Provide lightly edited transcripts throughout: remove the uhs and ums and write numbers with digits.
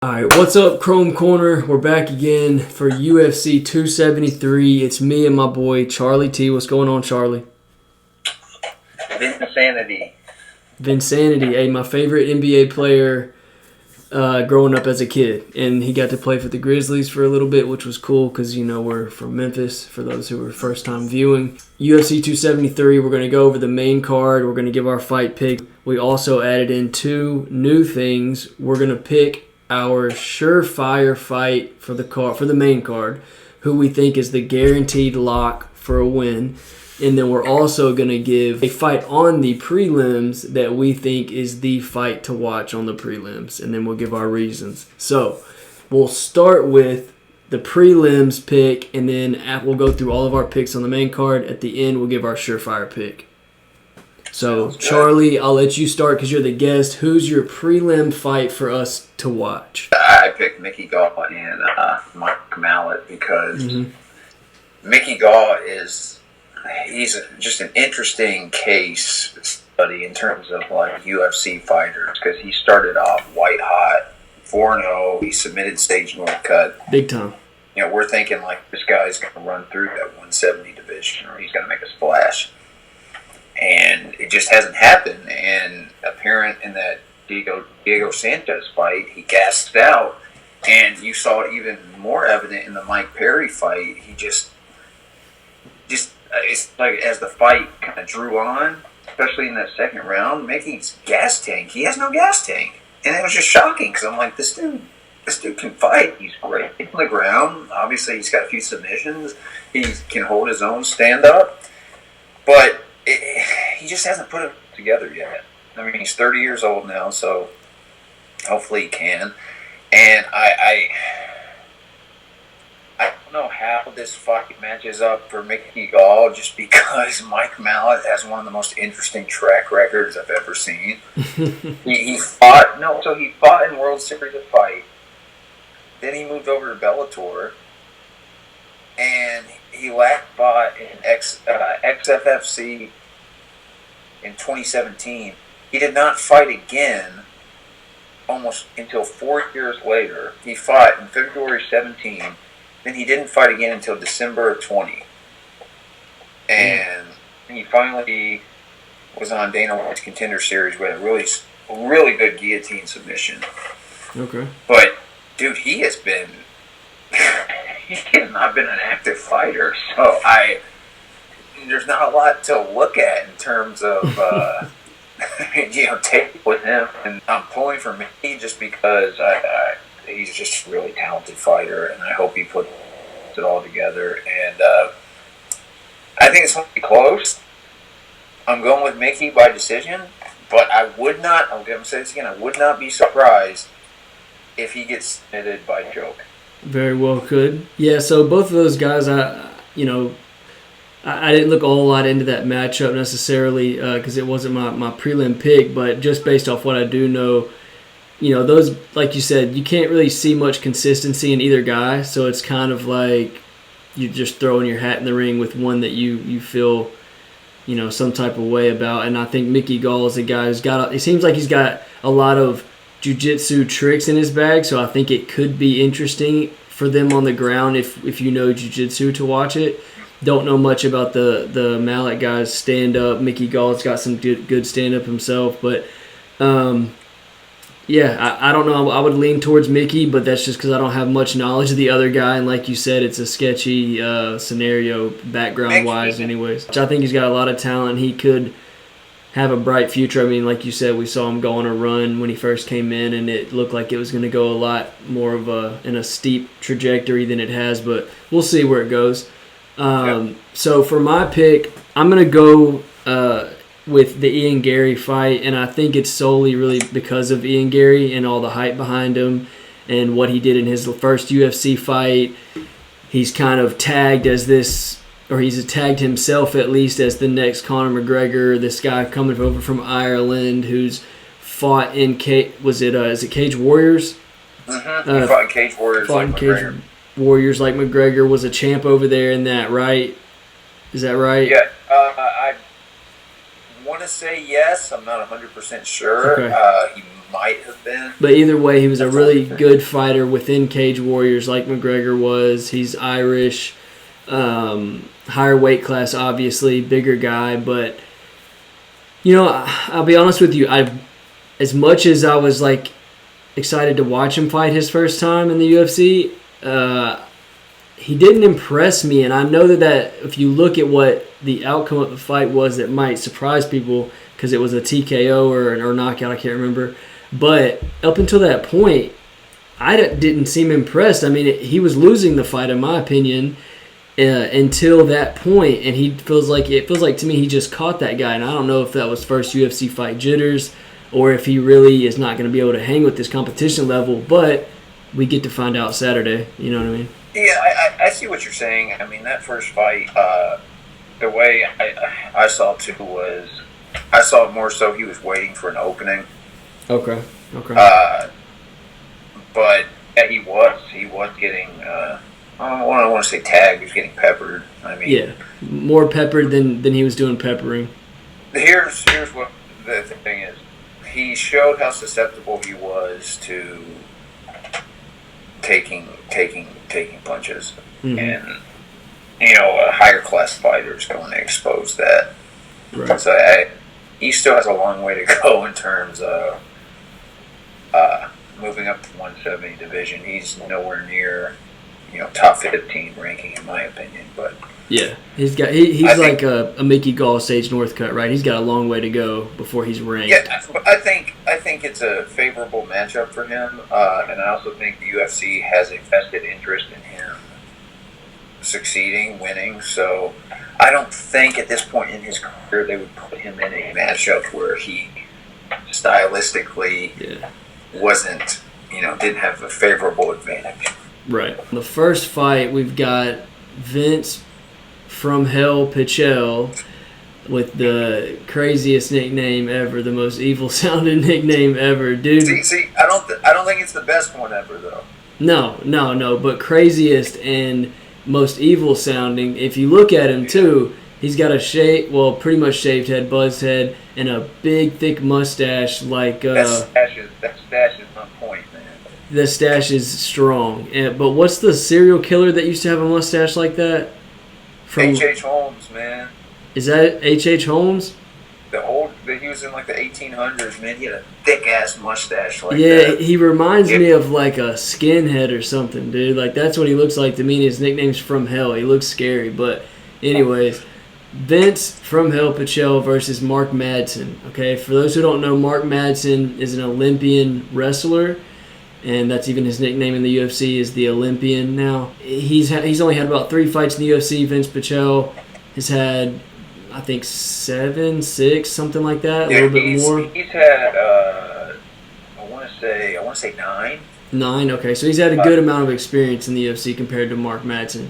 All right, what's up, Chrome Corner? We're back again for UFC 273. It's me and my boy Charlie T. What's going on, Charlie? Vinsanity. Vinsanity, hey, my favorite NBA player growing up as a kid, and he got to play for the Grizzlies for a little bit, which was cool because we're from Memphis. For those who were first time viewing, UFC 273. We're going to go over the main card. We're going to give our fight pick. We also added in two new things. We're going to pick our surefire fight for the main card, who we think is the guaranteed lock for a win. And then we're also going to give a fight on the prelims that we think is the fight to watch on the prelims. And then we'll give our reasons. So we'll start with the prelims pick, and then we'll go through all of our picks on the main card. At the end, we'll give our surefire pick. So, Charlie, I'll let you start because you're the guest. Who's your prelim fight for us to watch? I picked Mickey Gall and Mike Mallet because Mickey Gall he's just an interesting case study in terms of like UFC fighters because he started off white hot, 4-0. He submitted Sage Northcutt. Big time. We're thinking like this guy's going to run through that 170 division or he's going to make a splash. And it just hasn't happened. And apparent in that Diego Santos fight, he gasped out. And you saw it even more evident in the Mike Perry fight. He just it's like as the fight kind of drew on, especially in that second round, Mickey's gas tank. He has no gas tank. And it was just shocking because I'm like, this dude can fight. He's great on the ground. Obviously, he's got a few submissions. He can hold his own stand up. But he just hasn't put it together yet. I mean, he's 30 years old now, so hopefully he can. And I don't know how this fight matches up for Mickey Gall just because Mike Mallet has one of the most interesting track records I've ever seen. he fought in World Series of Fight. Then he moved over to Bellator. And he last fought in XFFC in 2017. He did not fight again almost until 4 years later. He fought in February 17. Then he didn't fight again until December of 20. And he finally was on Dana White's Contender Series with a really good guillotine submission. Okay. But, dude, he has not been an active fighter, so there's not a lot to look at in terms of tape with him. And I'm pulling for Mickey just because he's just a really talented fighter, and I hope he puts it all together. And I think it's going to be close. I'm going with Mickey by decision, but I'm going to say this again, I would not be surprised if he gets submitted by choke. Very well could. Yeah, so both of those guys, I didn't look a whole lot into that matchup necessarily because it wasn't my prelim pick, but just based off what I do know, those, like you said, you can't really see much consistency in either guy, so it's kind of like you're just throwing your hat in the ring with one that you feel, some type of way about. And I think Mickey Gall is a guy it seems like he's got a lot of jiu-jitsu tricks in his bag, so I think it could be interesting for them on the ground if you know jiu-jitsu to watch it. Don't know much about the Mallet guy's stand-up. Mickey Gall's got some good stand-up himself, but I don't know. I would lean towards Mickey, but that's just because I don't have much knowledge of the other guy, and like you said, it's a sketchy scenario background-wise anyways. I think he's got a lot of talent. He could have a bright future. I mean, like you said, we saw him go on a run when he first came in, and it looked like it was going to go a lot more in a steep trajectory than it has, but we'll see where it goes. So for my pick, I'm going to go with the Ian Gary fight, and I think it's solely really because of Ian Gary and all the hype behind him and what he did in his first UFC fight. He's kind of tagged as this, or he's tagged himself at least as the next Conor McGregor, this guy coming over from Ireland who's fought in is it Cage Warriors? Mm-hmm. He fought in Cage Warriors like McGregor. Warriors like McGregor, was a champ over there in that, right? Is that right? Yeah, I want to say yes. I'm not 100% sure. Okay. He might have been. But either way, he was a really good fighter within Cage Warriors, like McGregor was. He's Irish, higher weight class, obviously, bigger guy. But I'll be honest with you. As much as I was like excited to watch him fight his first time in the UFC, he didn't impress me. And I know that if you look at what the outcome of the fight was, it might surprise people because it was a TKO or knockout. I can't remember. But up until that point, I didn't seem impressed. I mean, he was losing the fight, in my opinion, until that point, and it feels like to me he just caught that guy. And I don't know if that was first UFC fight jitters or if he really is not going to be able to hang with this competition level. But we get to find out Saturday. You know what I mean? Yeah, I see what you're saying. I mean, that first fight, the way I saw it too was, I saw it more so he was waiting for an opening. Okay. But yeah, he was getting, I don't want to say tagged, he was getting peppered. I mean, yeah, more peppered than he was doing peppering. Here's what the thing is. He showed how susceptible he was to taking punches, and a higher class fighter is going to expose that. Right. So he still has a long way to go in terms of moving up to 170 division. He's nowhere near top 15 ranking in my opinion, but yeah, he's like a Mickey Gall, Sage Northcutt, right? He's got a long way to go before he's ranked. Yeah, I think it's a favorable matchup for him, and I also think the UFC has a vested interest in him succeeding, winning. So I don't think at this point in his career they would put him in a matchup where he stylistically wasn't, didn't have a favorable advantage. Right. The first fight, we've got Vince from Hell Pichel with the craziest nickname ever, the most evil sounding nickname ever, dude. See, I don't think it's the best one ever though. No, but craziest and most evil sounding. If you look at him too, he's got a pretty much shaved head, buzzed head, and a big thick mustache like that stash is on point, man. The stash is strong. But what's the serial killer that used to have a mustache like that? H.H. Holmes, man. Is that H.H. Holmes? He was in like the 1800s, man. He had a thick ass mustache like that. Yeah, he reminds me of like a skinhead or something, dude. Like that's what he looks like to me. And his nickname's From Hell. He looks scary, but anyways, Vince from Hell Pichel versus Mark Madsen. Okay, for those who don't know, Mark Madsen is an Olympian wrestler. And that's even his nickname in the UFC is the Olympian now. He's only had about 3 fights in the UFC. Vince Pichel has had, I think, 7, 6, something like that, a little bit more. He's had, I want to say 9. 9, okay. So he's had a good amount of experience in the UFC compared to Mark Madsen.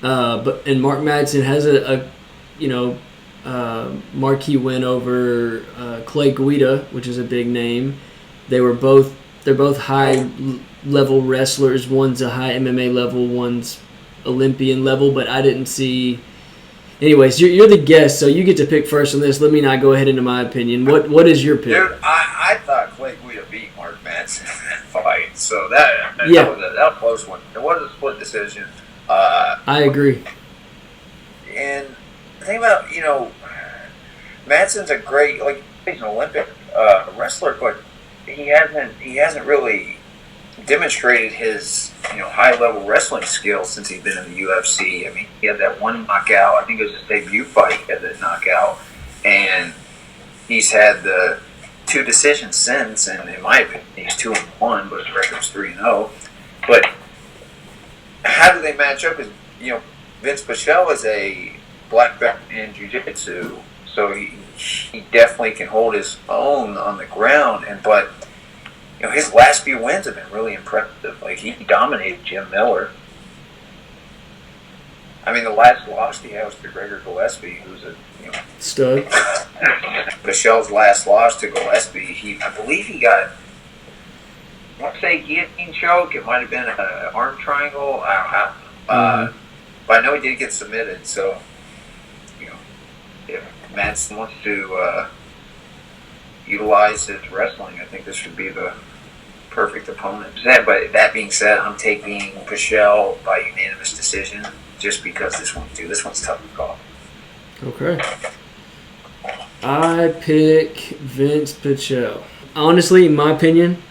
And Mark Madsen has a marquee win over Clay Guida, which is a big name. They're both high-level wrestlers. One's a high MMA level, one's Olympian level, but I didn't see... Anyways, you're the guest, so you get to pick first on this. Let me not go ahead into my opinion. What is your pick? Dude, I thought Clay Guida beat Mark Madsen in that fight, so that was a close one. It was a split decision. I agree. And the thing about, Madsen's a great, he's an Olympic wrestler, but he hasn't really demonstrated his high level wrestling skills since he's been in the UFC. I mean, he had that one knockout. I think it was his debut fight. He had that knockout, and he's had the 2 decisions since. And in my opinion, he's 2-1, but his record's 3-0. But how do they match up? Is Vince Pichel is a black belt in jiu-jitsu, so he definitely can hold his own on the ground, but his last few wins have been really impressive. Like he dominated Jim Miller. I mean, the last loss he had was to Gregor Gillespie, who's a stud. Michelle's last loss to Gillespie, I believe he got, I want to say guillotine choke. It might have been an arm triangle. I don't know. But I know he did get submitted. So if Madsen wants to utilize his wrestling, I think this would be the perfect opponent. But that being said, I'm taking Pichel by unanimous decision just because this one's tough to call. Okay. I pick Vince Pichel. Honestly, in my opinion,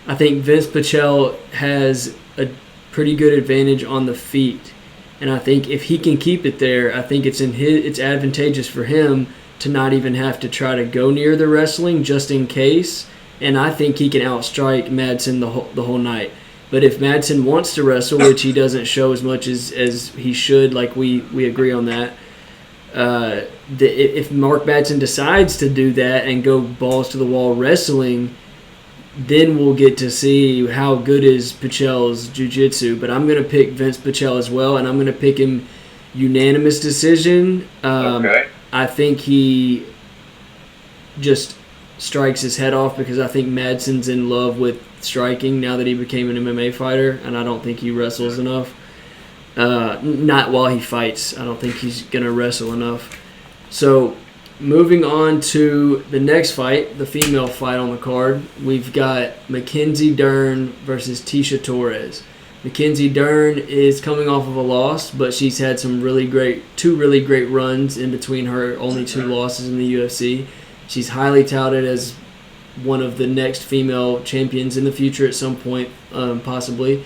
I think Vince Pichel has a pretty good advantage on the feet. And I think if he can keep it there, I think it's advantageous for him to not even have to try to go near the wrestling just in case. And I think he can outstrike Madsen the whole night. But if Madsen wants to wrestle, which he doesn't show as much as he should, like we agree on that, if Mark Madsen decides to do that and go balls to the wall wrestling, then we'll get to see how good is Pichel's jiu-jitsu. But I'm going to pick Vince Pichel as well, and I'm going to pick him unanimous decision. Okay. I think he just strikes his head off because I think Madsen's in love with striking now that he became an MMA fighter, and I don't think he wrestles enough. Not while he fights. I don't think he's going to wrestle enough. So moving on to the next fight, the female fight on the card, we've got Mackenzie Dern versus Tisha Torres. Mackenzie Dern is coming off of a loss, but she's had two really great runs in between her only 2 losses in the UFC. She's highly touted as one of the next female champions in the future at some point, possibly.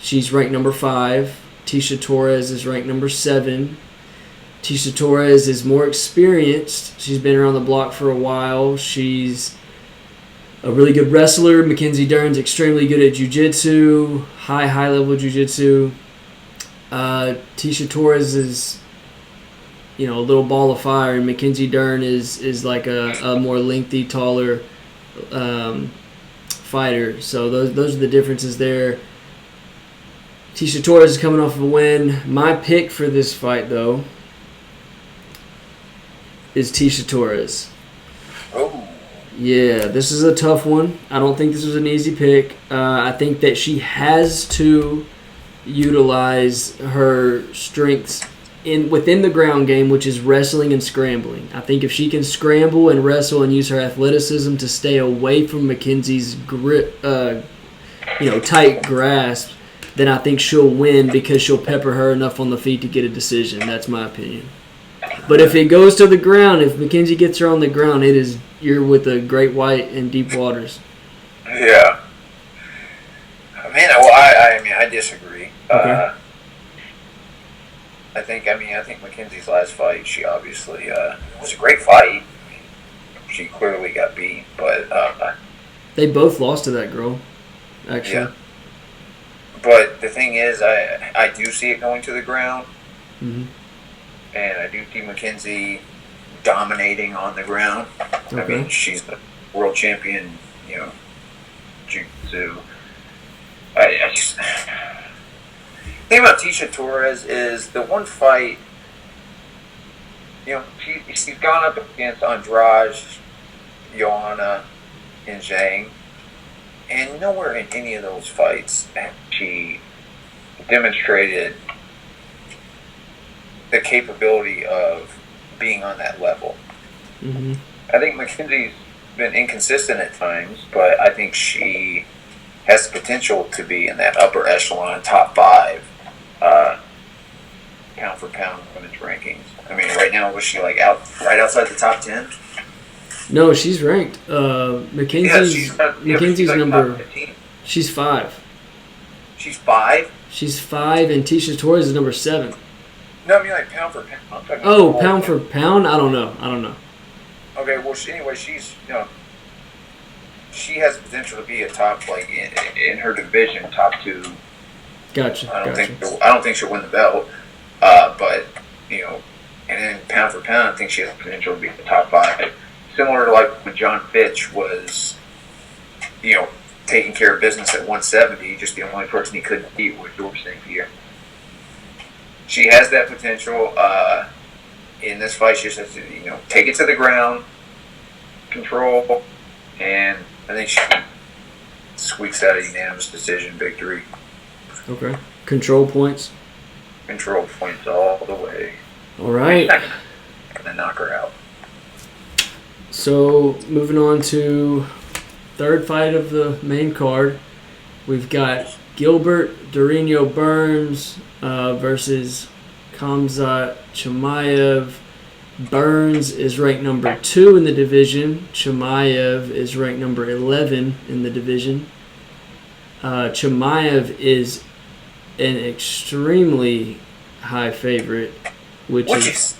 She's ranked number 5. Tisha Torres is ranked number 7. Tisha Torres is more experienced. She's been around the block for a while. She's a really good wrestler. Mackenzie Dern's extremely good at jiu-jitsu, high-level jiu-jitsu. Tisha Torres is, a little ball of fire, and Mackenzie Dern is like a more lengthy, taller fighter. So those are the differences there. Tisha Torres is coming off of a win. My pick for this fight, though, is Tisha Torres. Oh. Yeah, this is a tough one. I don't think this was an easy pick. I think that she has to utilize her strengths within the ground game, which is wrestling and scrambling. I think if she can scramble and wrestle and use her athleticism to stay away from Mackenzie's grip, tight grasp, then I think she'll win because she'll pepper her enough on the feet to get a decision. That's my opinion. But if it goes to the ground, if Mackenzie gets her on the ground, you're with a great white in deep waters. Yeah. I disagree. Okay. I think Mackenzie's last fight, she obviously it was a great fight. She clearly got beat, but they both lost to that girl, actually. Yeah. But the thing is, I do see it going to the ground, mm-hmm. and I do see Mackenzie dominating on the ground. Okay. I mean, she's the world champion, jiu-jitsu. I just the thing about Tisha Torres is the one fight, she's gone up against Andrade, Joanna, and Zhang, and nowhere in any of those fights have she demonstrated the capability of being on that level. Mm-hmm. I think Mackenzie's been inconsistent at times, but I think she has the potential to be in that upper echelon, top 5, pound for pound women's rankings. I mean, right now, was she right outside the top 10? No, she's ranked. Mackenzie's like number. top 15. She's 5. She's 5. She's 5, and Tisha Torres is number 7. No, I mean like pound for pound. I'm talking Oh, pound for pound? I don't know. Okay, well, she's she has the potential to be a top, in her division, top 2. Gotcha. I don't think she'll win the belt, but and then pound for pound, I think she has the potential to be the top 5. Similar to when John Fitch was, taking care of business at 170, just the only person he couldn't beat was George St. Pierre. She has that potential. In this fight, she just has to, take it to the ground, control, and I think she squeaks out a unanimous decision victory. Okay. Control points? Control points all the way. All right. And then knock her out. So moving on to third fight of the main card, we've got Gilbert Durinho Burns versus Khamzat Chimaev. Burns is ranked number 2 in the division. Chimaev is ranked number 11 in the division. Chimaev is an extremely high favorite, which is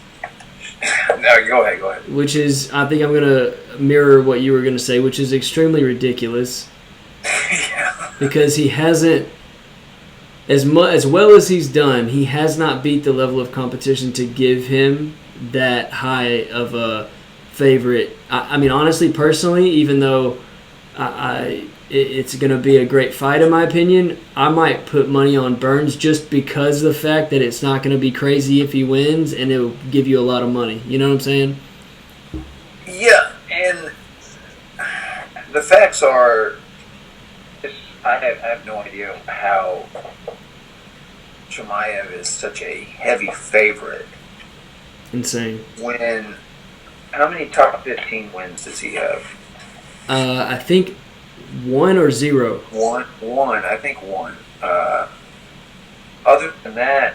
no, go ahead. Which is, I think I'm going to mirror what you were going to say, which is extremely ridiculous. Yeah. Because he hasn't, as well as he's done, he has not beat the level of competition to give him that high of a favorite. I mean, honestly, personally, even though it's going to be a great fight in my opinion, I might put money on Burns just because of the fact that it's not going to be crazy if he wins, and it will give you a lot of money. You know what I'm saying? Yeah, and the facts are, I have no idea how Chimaev is such a heavy favorite. Insane. How many top 15 wins does he have? I think 1 or 0. One. I think 1. Other than that,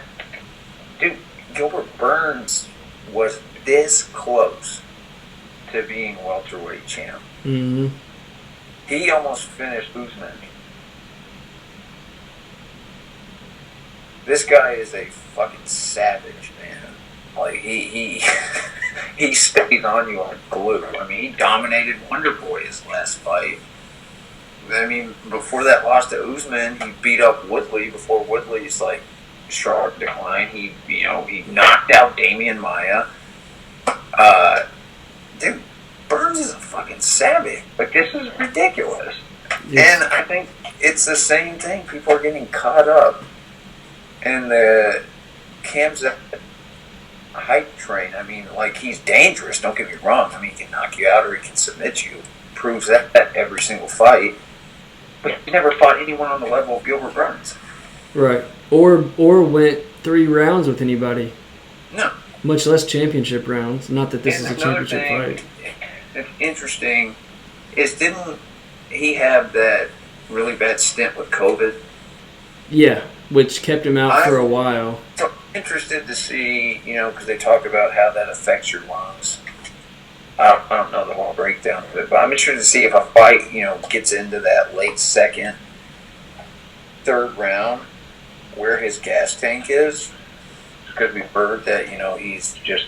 dude, Gilbert Burns was this close to being welterweight champ. Mm-hmm. He almost finished Usman. This guy is a fucking savage, man. Like, he stays on you like glue. I mean, he dominated Wonder Boy his last fight. I mean, before that loss to Usman, he beat up Woodley before Woodley's like sharp decline. He knocked out Damian Maia. Dude, Burns is a fucking savage. Like, this is ridiculous. Yes. And I think it's the same thing. People are getting caught up in the Khamzat hype train. I mean, like, he's dangerous, don't get me wrong. I mean, he can knock you out or he can submit you. Proves that every single fight. But he never fought anyone on the level of Gilbert Burns. Right. Or went 3 rounds with anybody. No. Much less championship rounds. Not that this is a championship fight. It's interesting is, didn't he have that really bad stint with COVID? Yeah, which kept him out for a while. So interested to see, because they talk about how that affects your lungs. I don't know the whole breakdown of it, but I'm interested to see if a fight, gets into that late second, third round, where his gas tank is. Because we've heard that, he's just,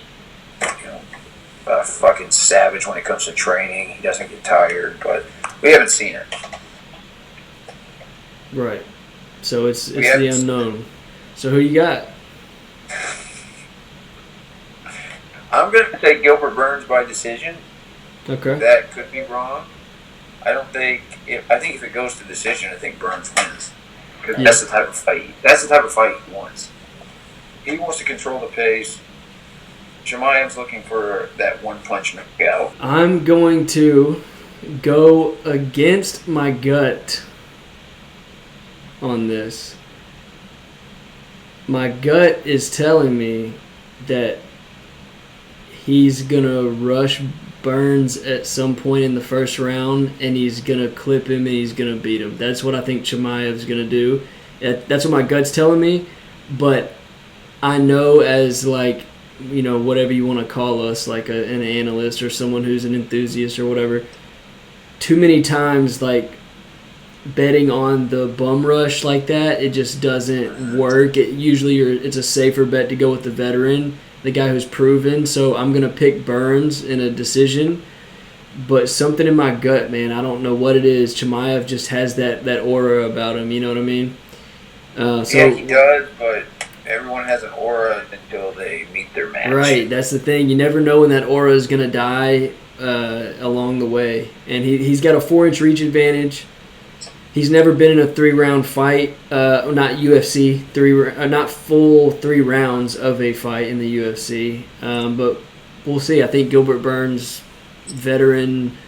a fucking savage when it comes to training. He doesn't get tired, but we haven't seen it. Right. So it's the unknown. So who you got? I'm going to say Gilbert Burns by decision. Okay. That could be wrong. I think if it goes to decision, I think Burns wins. Because that's the type of fight. That's the type of fight he wants. He wants to control the pace. Chimaev's looking for that one-punch knockout. I'm going to go against my gut on this. My gut is telling me that he's going to rush Burns at some point in the first round, and he's going to clip him and he's going to beat him. That's what I think Chimaev's going to do. That's what my gut's telling me, but I know as, whatever you want to call us, like an analyst or someone who's an enthusiast or whatever, too many times, betting on the bum rush like that, it just doesn't work. It's a safer bet to go with the veteran, the guy who's proven. So I'm going to pick Burns in a decision. But something in my gut, man, I don't know what it is. Chimaev just has that aura about him, you know what I mean? Yeah, he does, but everyone has an aura until they meet their match. Right, that's the thing. You never know when that aura is going to die along the way. And he's got a 4-inch reach advantage. He's never been in a 3-round fight, not UFC, not full 3 rounds of a fight in the UFC. But we'll see. I think Gilbert Burns, veteran,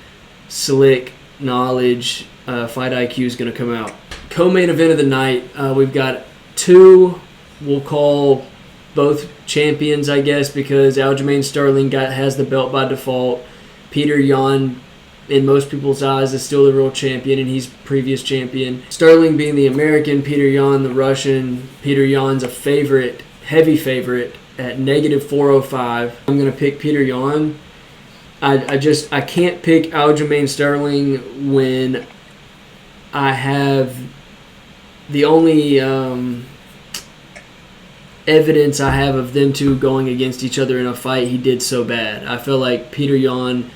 slick knowledge, fight IQ is going to come out. Co-main event of the night, we've got 2, we'll call both champions, I guess, because Aljamain Sterling has the belt by default. Peter Yan, in most people's eyes, is still the real champion, and he's previous champion. Sterling being the American, Peter Yan the Russian. Peter Yan's a favorite, heavy favorite at -405. I'm going to pick Peter Yan. I can't pick Aljamain Sterling when I have the only evidence I have of them two going against each other in a fight. He did so bad. I feel like Peter Yan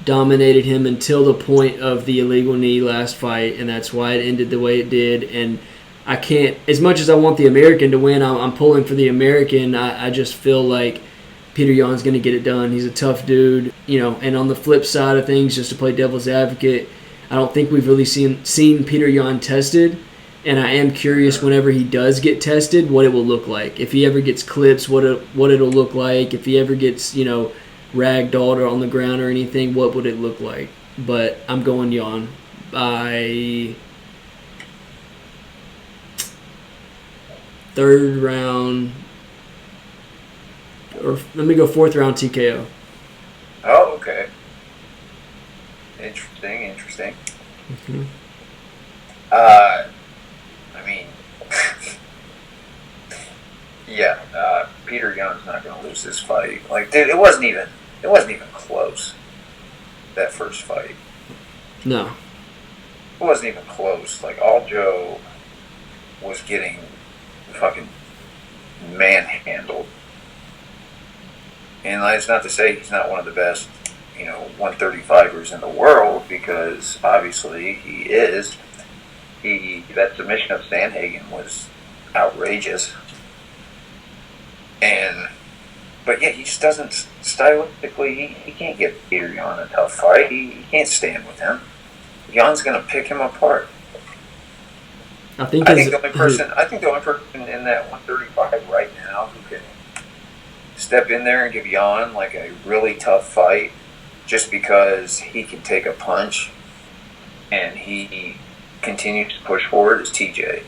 dominated him until the point of the illegal knee last fight, and that's why it ended the way it did. And I can't, as much as I want the American to win, I'm pulling for the American. I just feel like Peter Yan's going to get it done. He's a tough dude, And on the flip side of things, just to play devil's advocate, I don't think we've really seen Peter Yan tested, and I am curious whenever he does get tested, what it will look like. If he ever gets clips, what it'll look like. If he ever gets, ragdolled or on the ground or anything, what would it look like? But I'm going Yan by third round, or let me go fourth round TKO. Oh, okay. Interesting. Mm-hmm. I mean, yeah, Peter Yan's not going to lose this fight. Like, dude, it wasn't even close. That first fight. No. It wasn't even close. Like, Aljo was getting fucking manhandled. And it's not to say he's not one of the best, 135ers in the world, because obviously he is. That submission of Sandhagen was outrageous. But yeah, he just doesn't, stylistically, he can't give Peter Yan a tough fight. He can't stand with him. Yan's going to pick him apart. I think the only person in that 135 right now who can step in there and give Yan like a really tough fight, just because he can take a punch and he continues to push forward, is TJ.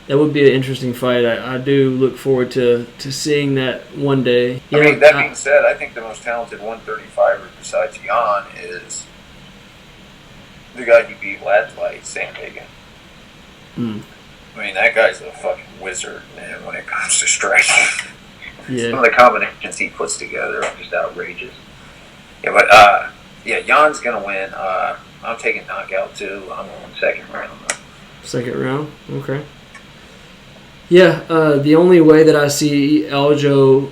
That would be an interesting fight. I do look forward to seeing that one day. That being said, I think the most talented 135er besides Yan is the guy he beat last fight, Sandhagen. That guy's a fucking wizard, man, when it comes to striking. Yeah. Some of the combinations he puts together are just outrageous. Yeah, but Yan's gonna win. I'm taking knockout too. I'm going second round. Second round, okay. Yeah, the only way that I see Aljo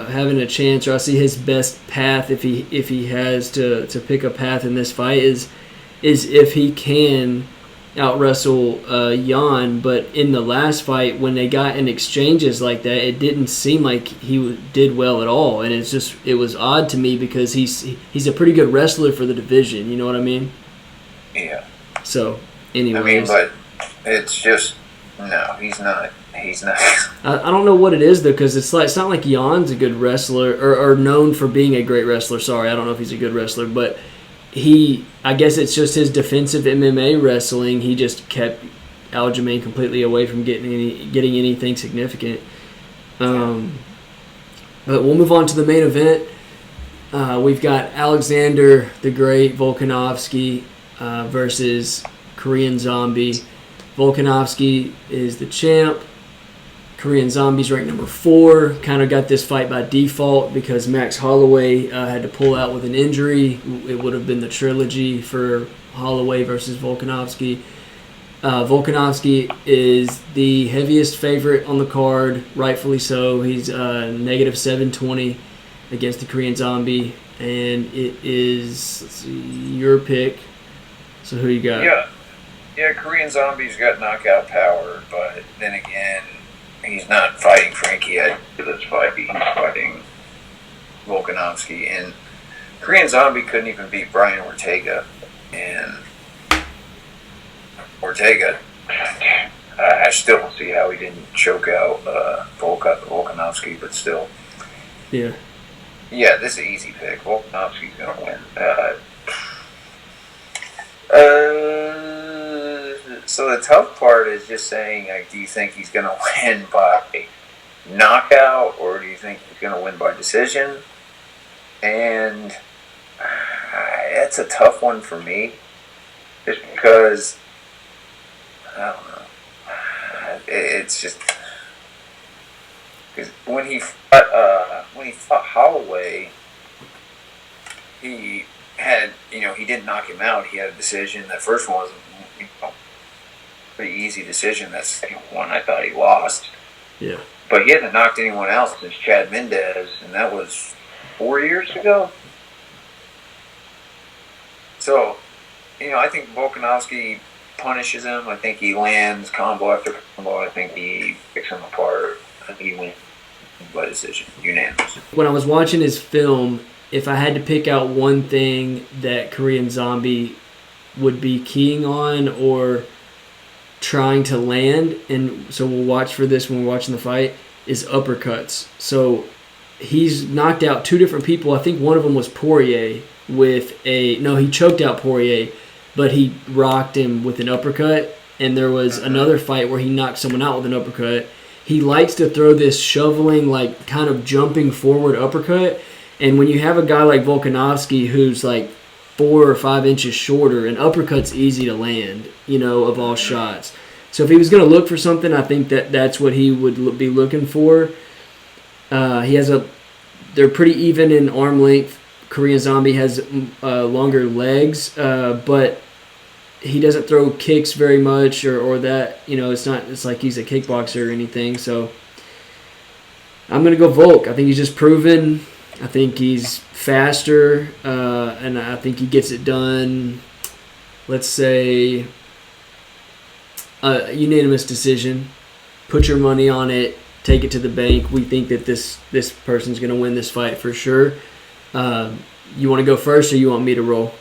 having a chance, or I see his best path if he has to pick a path in this fight, is if he can out-wrestle Yan. But in the last fight, when they got in exchanges like that, it didn't seem like he did well at all, and it was odd to me, because he's a pretty good wrestler for the division. You know what I mean? Yeah. So, anyways. But it's just, no, he's not. I don't know what it is, though, because it's not like Yan's a good wrestler, or known for being a great wrestler. Sorry, I don't know if he's a good wrestler, but I guess it's just his defensive MMA wrestling. He just kept Aljamain completely away from getting anything significant. But we'll move on to the main event. We've got Alexander the Great Volkanovski versus Korean Zombie. Volkanovski is the champ. Korean Zombie's ranked number 4. Kind of got this fight by default because Max Holloway had to pull out with an injury. It would have been the trilogy for Holloway versus Volkanovski. Volkanovski is the heaviest favorite on the card, rightfully so. He's -720 against the Korean Zombie, and it is your pick. So who you got? Yeah, Korean Zombie's got knockout power, but then again, he's not fighting Frankie at this fight. He's fighting Volkanovski, and Korean Zombie couldn't even beat Brian Ortega. And Ortega, I still don't see how he didn't choke out Volkanovski, but still. Yeah. Yeah, this is an easy pick. Volkanovski's going to win. So the tough part is just saying, like, do you think he's going to win by knockout, or do you think he's going to win by decision? And that's a tough one for me, just because I don't know. It's just because when he fought Holloway, he had he didn't knock him out. He had a decision. That first one was a pretty easy decision. That second one, I thought he lost. Yeah. But he hasn't knocked anyone else since Chad Mendez, and that was 4 years ago. So, I think Volkanovski punishes him. I think he lands combo after combo. I think he picks him apart. I think he wins by decision, unanimous. When I was watching his film, if I had to pick out one thing that Korean Zombie would be keying on or trying to land, and so we'll watch for this when we're watching the fight, is uppercuts. So he's knocked out 2 different people. I think one of them was Poirier he choked out Poirier, but he rocked him with an uppercut. And there was another fight where he knocked someone out with an uppercut. He likes to throw this shoveling, like kind of jumping forward uppercut. And when you have a guy like Volkanovski who's like 4 or 5 inches shorter, an uppercut's easy to land, of all shots. So if he was going to look for something, I think that's what he would be looking for. They're pretty even in arm length. Korean Zombie has longer legs, but he doesn't throw kicks very much or that. It's like he's a kickboxer or anything. So I'm going to go Volk. I think he's just proven. I think he's faster, and I think he gets it done. Let's say unanimous decision. Put your money on it. Take it to the bank. We think that this person's going to win this fight for sure. You want to go first, or you want me to roll?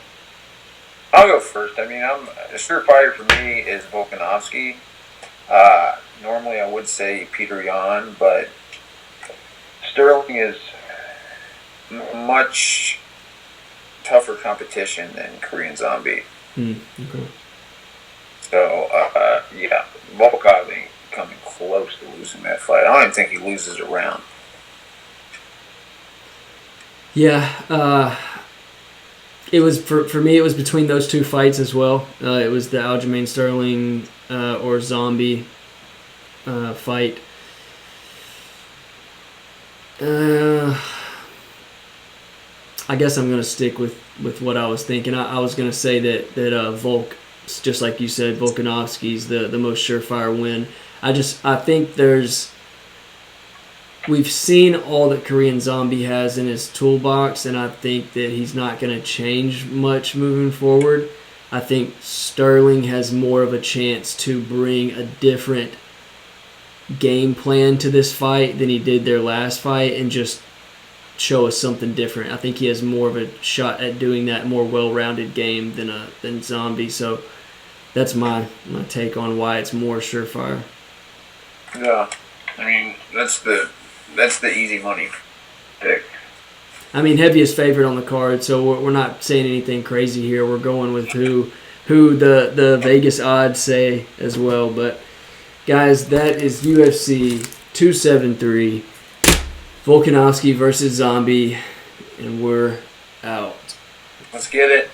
I'll go first. I mean, a surefire for me is Volkanovski. Normally, I would say Peter Yan, but Sterling is much tougher competition than Korean Zombie. Okay. So, Volkov ain't coming close to losing that fight. I don't even think he loses a round. Yeah, it was for me. It was between those 2 fights as well. It was the Aljamain Sterling or Zombie fight. I guess I'm gonna stick with what I was thinking. I was gonna say that Volk, just like you said, Volkanovski's the most surefire win. I think we've seen all that Korean Zombie has in his toolbox, and I think that he's not going to change much moving forward. I think Sterling has more of a chance to bring a different game plan to this fight than he did their last fight and just show us something different. I think he has more of a shot at doing that more well-rounded game than Zombie. So that's my take on why it's more surefire. Yeah, I mean that's the easy money pick. I mean, heaviest favorite on the card, so we're not saying anything crazy here. We're going with who the Vegas odds say as well. But guys, that is UFC 273, Volkanovski versus Zombie, and we're out. Let's get it.